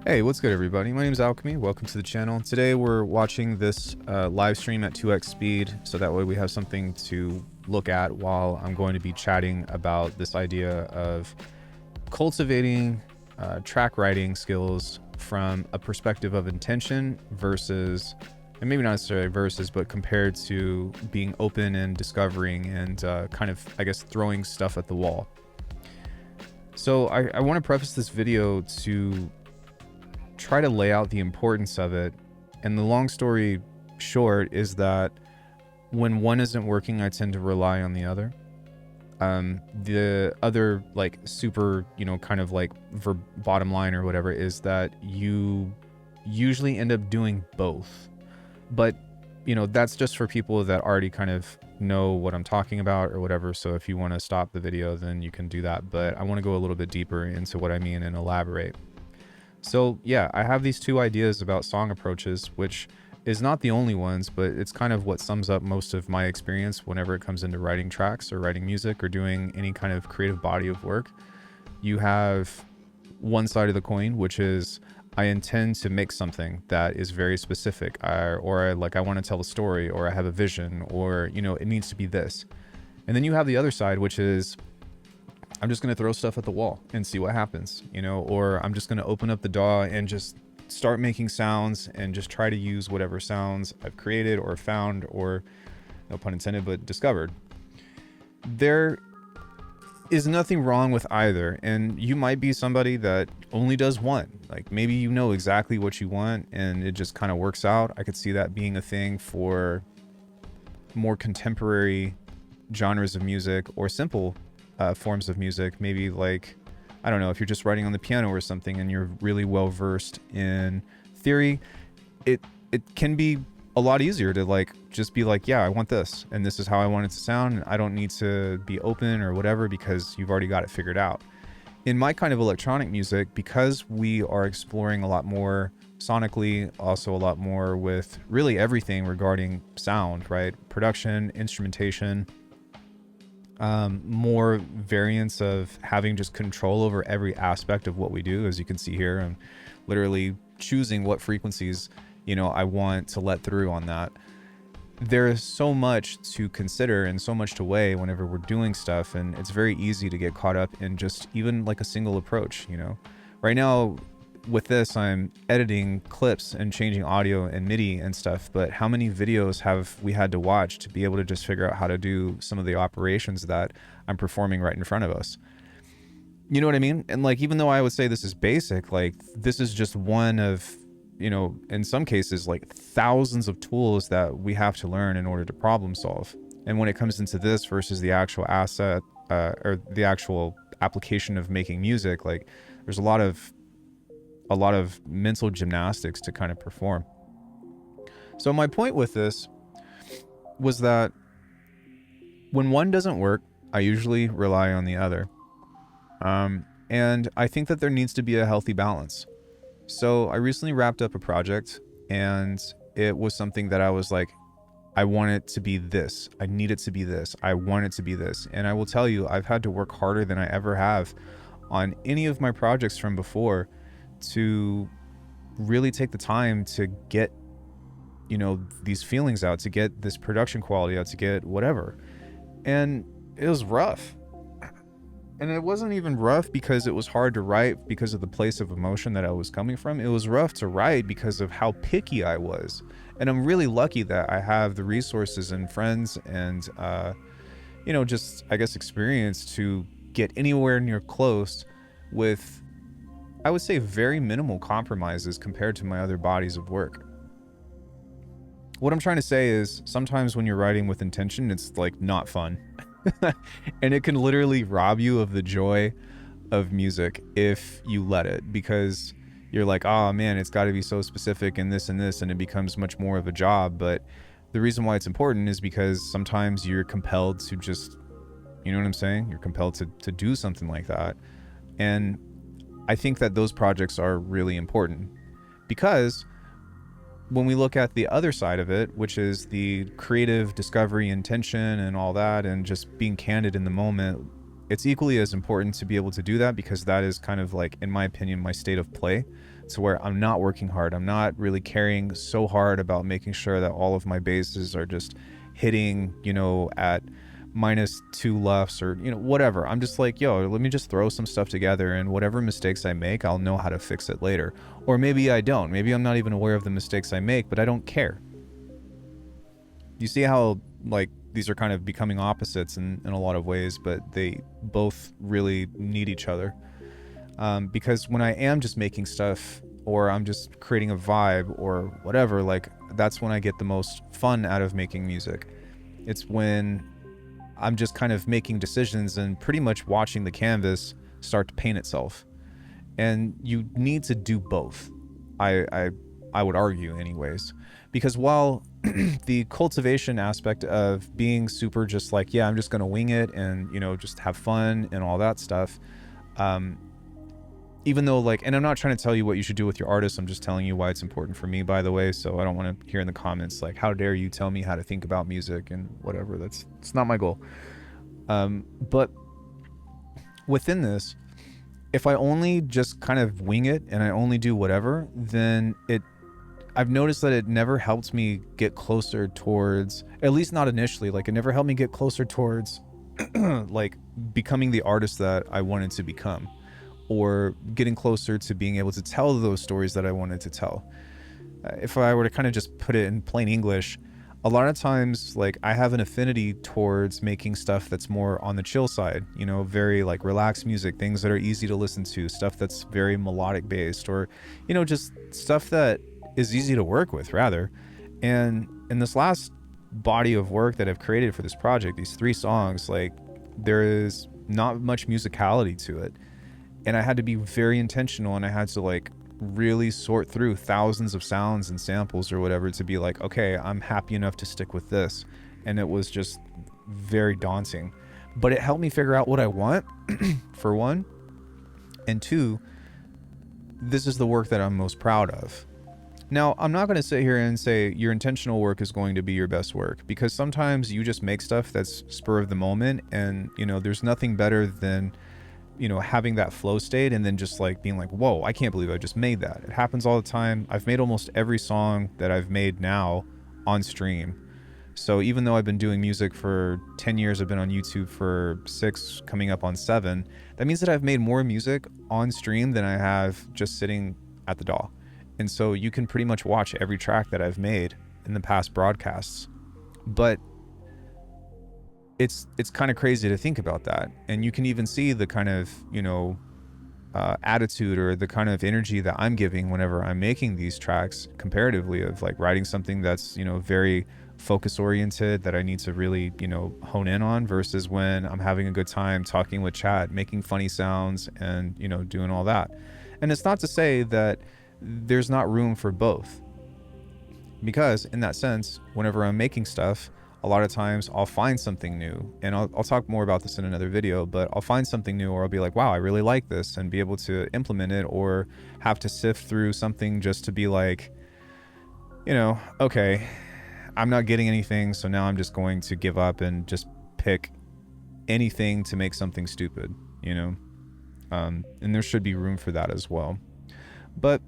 Hey, what's good everybody? My name is Alckemy. Welcome to the channel. Today we're watching this live stream at 2x speed, so that way we have something to look at while I'm going to be chatting about this idea of cultivating track writing skills from a perspective of intention versus, and maybe not necessarily versus, but compared to being open and discovering and kind of, I guess, throwing stuff at the wall. So I want to preface this video to try to lay out the importance of it. And the long story short is that when one isn't working, I tend to rely on the other. The other like super, kind of like bottom line or whatever is that you usually end up doing both. But, that's just for people that already kind of know what I'm talking about or whatever. So if you want to stop the video, then you can do that. But I want to go a little bit deeper into what I mean and elaborate. So yeah, I have these two ideas about song approaches, which is not the only ones, but it's kind of what sums up most of my experience whenever it comes into writing tracks or writing music or doing any kind of creative body of work. You have one side of the coin, which is I intend to make something that is very specific, or I want to tell a story, or I have a vision, or, it needs to be this. And then you have the other side, which is I'm just going to throw stuff at the wall and see what happens, or I'm just going to open up the DAW and just start making sounds and just try to use whatever sounds I've created or found or, no pun intended, but discovered. There is nothing wrong with either. And you might be somebody that only does one. Like maybe you know exactly what you want and it just kind of works out. I could see that being a thing for more contemporary genres of music or simple forms of music. Maybe like, I don't know, if you're just writing on the piano or something and you're really well versed in theory, it can be a lot easier to just be like, yeah, I want this and this is how I want it to sound, and I don't need to be open or whatever because you've already got it figured out. In my kind of electronic music, because we are exploring a lot more sonically, also a lot more with really everything regarding sound, right? Production, instrumentation, more variants of having just control over every aspect of what we do. As you can see here, I'm literally choosing what frequencies, I want to let through on that. There is so much to consider and so much to weigh whenever we're doing stuff, and it's very easy to get caught up in just even like a single approach. Right now with this, I'm editing clips and changing audio and MIDI and stuff, but how many videos have we had to watch to be able to just figure out how to do some of the operations that I'm performing right in front of us? You know what I mean? And even though I would say this is basic, this is just one of, in some cases, thousands of tools that we have to learn in order to problem solve. And when it comes into this versus the actual asset, or the actual application of making music, there's a lot of mental gymnastics to kind of perform. So my point with this was that when one doesn't work, I usually rely on the other. And I think that there needs to be a healthy balance. So I recently wrapped up a project and it was something that I was like, I want it to be this. I need it to be this. I want it to be this. And I will tell you, I've had to work harder than I ever have on any of my projects from before to really take the time to get, these feelings out, to get this production quality out, to get whatever. And it was rough. And it wasn't even rough because it was hard to write because of the place of emotion that I was coming from. It was rough to write because of how picky I was. And I'm really lucky that I have the resources and friends and, just, I guess, experience to get anywhere near close with, I would say, very minimal compromises compared to my other bodies of work. What I'm trying to say is sometimes when you're writing with intention, it's not fun. And it can literally rob you of the joy of music if you let it, because you're like, oh man, it's got to be so specific and this, and it becomes much more of a job. But the reason why it's important is because sometimes you're compelled to just, you know what I'm saying? You're compelled to do something like that. And I think that those projects are really important because when we look at the other side of it, which is the creative discovery, intention, and all that, and just being candid in the moment, it's equally as important to be able to do that, because that is kind of like, in my opinion, my state of play, to where I'm not working hard. I'm not really caring so hard about making sure that all of my bases are just hitting, you know, at -2 lefts or, you know, whatever. I'm just like, yo, let me just throw some stuff together, and whatever mistakes I make, I'll know how to fix it later. Or maybe I don't. Maybe I'm not even aware of the mistakes I make, but I don't care. You see how, like, these are kind of becoming opposites in a lot of ways, but they both really need each other. Because when I am just making stuff, or I'm just creating a vibe or whatever, like, that's when I get the most fun out of making music. It's when I'm just kind of making decisions and pretty much watching the canvas start to paint itself. And you need to do both. I would argue anyways, because while the cultivation aspect of being super just like, yeah, I'm just going to wing it and, you know, just have fun and all that stuff. Even though, like, and I'm not trying to tell you what you should do with your artist. I'm just telling you why it's important for me, by the way. So I don't want to hear in the comments, like, how dare you tell me how to think about music and whatever. It's not my goal. But within this, if I only just kind of wing it and I only do whatever, then I've noticed that it never helps me get closer towards, at least not initially, like, it never helped me get closer towards like becoming the artist that I wanted to become, or getting closer to being able to tell those stories that I wanted to tell. If I were to kind of just put it in plain English, a lot of times, like, I have an affinity towards making stuff that's more on the chill side, you know, very like relaxed music, things that are easy to listen to, stuff that's very melodic based, or, you know, just stuff that is easy to work with rather. And in this last body of work that I've created for this project, these 3 songs, like, there is not much musicality to it. And I had to be very intentional, and I had to, like, really sort through thousands of sounds and samples or whatever to be like, okay, I'm happy enough to stick with this. And it was just very daunting, but it helped me figure out what I want for one, and two, this is the work that I'm most proud of. Now, I'm not going to sit here and say your intentional work is going to be your best work, because sometimes you just make stuff that's spur of the moment, and, you know, there's nothing better than, you know, having that flow state and then just like being like, whoa, I can't believe I just made that. It happens all the time. I've made almost every song that I've made now on stream. So even though I've been doing music for 10 years, I've been on YouTube for 6, coming up on 7, that means that I've made more music on stream than I have just sitting at the DAW. And so you can pretty much watch every track that I've made in the past broadcasts. But it's kind of crazy to think about that. And you can even see the kind of, you know, attitude or the kind of energy that I'm giving whenever I'm making these tracks, comparatively, of like writing something that's, you know, very focus oriented, that I need to really, you know, hone in on, versus when I'm having a good time talking with chat, making funny sounds, and, you know, doing all that. And it's not to say that there's not room for both, because in that sense, whenever I'm making stuff, a lot of times I'll find something new, and I'll talk more about this in another video, but I'll find something new, or I'll be like, wow, I really like this, and be able to implement it, or have to sift through something just to be like, you know, okay, I'm not getting anything, so now I'm just going to give up and just pick anything to make something stupid, you know? And there should be room for that as well. But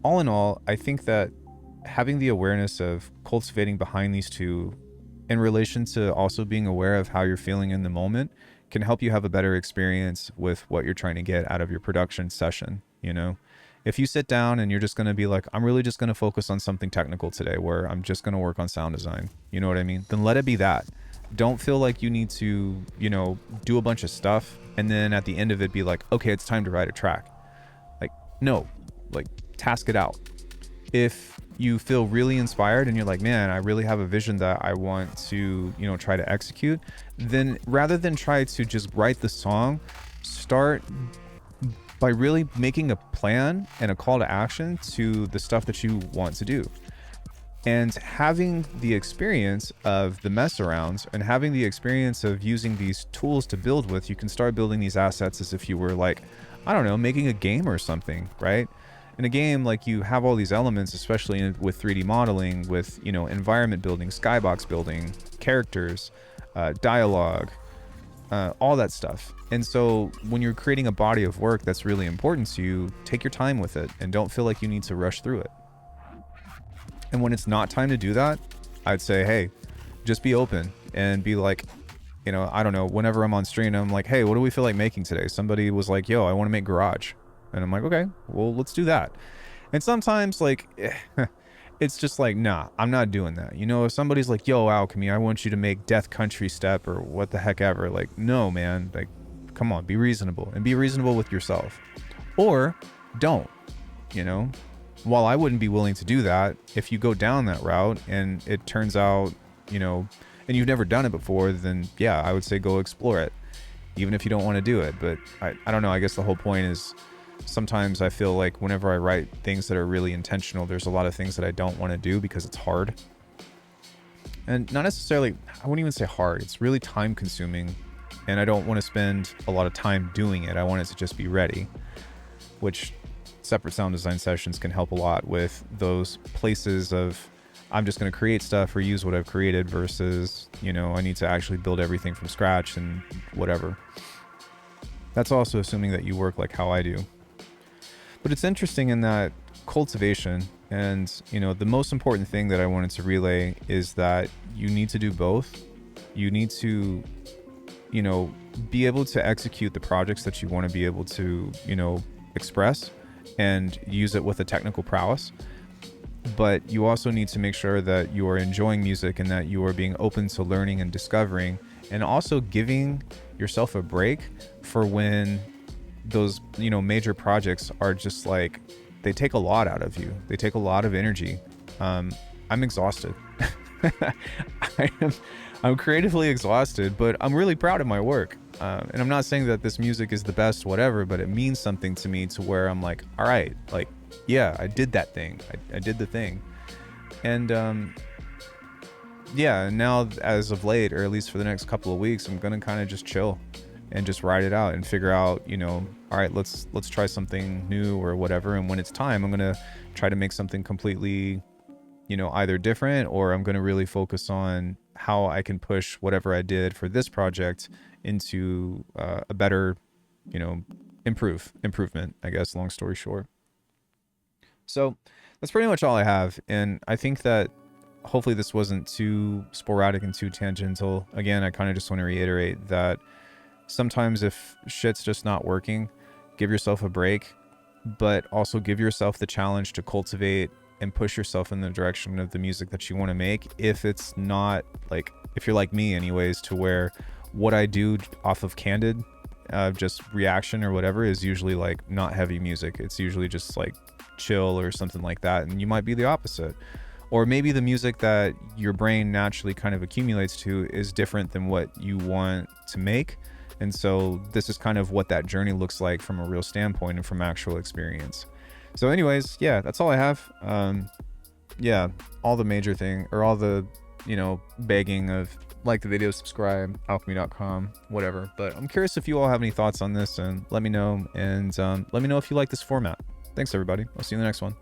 all in all, I think that having the awareness of cultivating behind these two, in relation to also being aware of how you're feeling in the moment, can help you have a better experience with what you're trying to get out of your production session. You know, if you sit down and you're just going to be like, I'm really just going to focus on something technical today, where I'm just going to work on sound design, you know what I mean? Then let it be that. Don't feel like you need to, you know, do a bunch of stuff and then at the end of it be like, okay, it's time to write a track. Like, no, like, task it out. If you feel really inspired and you're like, man, I really have a vision that I want to, you know, try to execute, then rather than try to just write the song, start by really making a plan and a call to action to the stuff that you want to do. And having the experience of the mess arounds and having the experience of using these tools to build with, you can start building these assets as if you were like, I don't know, making a game or something, right? In a game, like, you have all these elements, especially with 3D modeling, with, you know, environment building, skybox building, characters, dialogue, all that stuff. And so when you're creating a body of work that's really important to you, take your time with it and don't feel like you need to rush through it. And when it's not time to do that, I'd say, hey, just be open and be like, you know, I don't know, whenever I'm on stream, I'm like, hey, what do we feel like making today? Somebody was like, yo, I want to make garage. And I'm like, okay, well, let's do that. And sometimes, like, it's just like, nah, I'm not doing that. You know, if somebody's like, yo, Alckemy, I want you to make Death Country Step or what the heck ever. Like, no, man, like, come on, be reasonable and be reasonable with yourself. Or don't, you know. While I wouldn't be willing to do that, if you go down that route and it turns out, you know, and you've never done it before, then yeah, I would say go explore it, even if you don't want to do it. But I don't know, I guess the whole point is sometimes I feel like whenever I write things that are really intentional, there's a lot of things that I don't want to do because it's hard. And not necessarily, I wouldn't even say hard, it's really time consuming. And I don't want to spend a lot of time doing it. I want it to just be ready, which separate sound design sessions can help a lot with those places of I'm just going to create stuff or use what I've created versus, you know, I need to actually build everything from scratch and whatever. That's also assuming that you work like how I do. But it's interesting in that cultivation, and, you know, the most important thing that I wanted to relay is that you need to do both. You need to, you know, be able to execute the projects that you want to be able to, you know, express and use it with a technical prowess. But you also need to make sure that you are enjoying music and that you are being open to learning and discovering, and also giving yourself a break for when those, you know, major projects are just like, they take a lot out of you. They take a lot of energy. I'm exhausted. I'm creatively exhausted, but I'm really proud of my work. And I'm not saying that this music is the best, whatever, but it means something to me to where I'm like, all right, like, yeah, I did that thing. I did the thing. And yeah, now as of late, or at least for the next couple of weeks, I'm going to kind of just chill and just ride it out and figure out, you know, all right, let's try something new or whatever. And when it's time, I'm going to try to make something completely, you know, either different, or I'm going to really focus on how I can push whatever I did for this project into a better, you know, improvement, I guess, long story short. So that's pretty much all I have. And I think that hopefully this wasn't too sporadic and too tangential. Again, I kind of just want to reiterate that sometimes if shit's just not working, give yourself a break, but also give yourself the challenge to cultivate and push yourself in the direction of the music that you want to make. If it's not like, if you're like me anyways, to where what I do off of candid, just reaction or whatever, is usually like not heavy music. It's usually just like chill or something like that. And you might be the opposite. Or maybe the music that your brain naturally kind of accumulates to is different than what you want to make. And so this is kind of what that journey looks like from a real standpoint and from actual experience. So anyways, yeah, that's all I have. Yeah, all the major thing, or all the, you know, begging of like the video, subscribe, alckemy.com, whatever. But I'm curious if you all have any thoughts on this, and let me know. And let me know if you like this format. Thanks, everybody. I'll see you in the next one.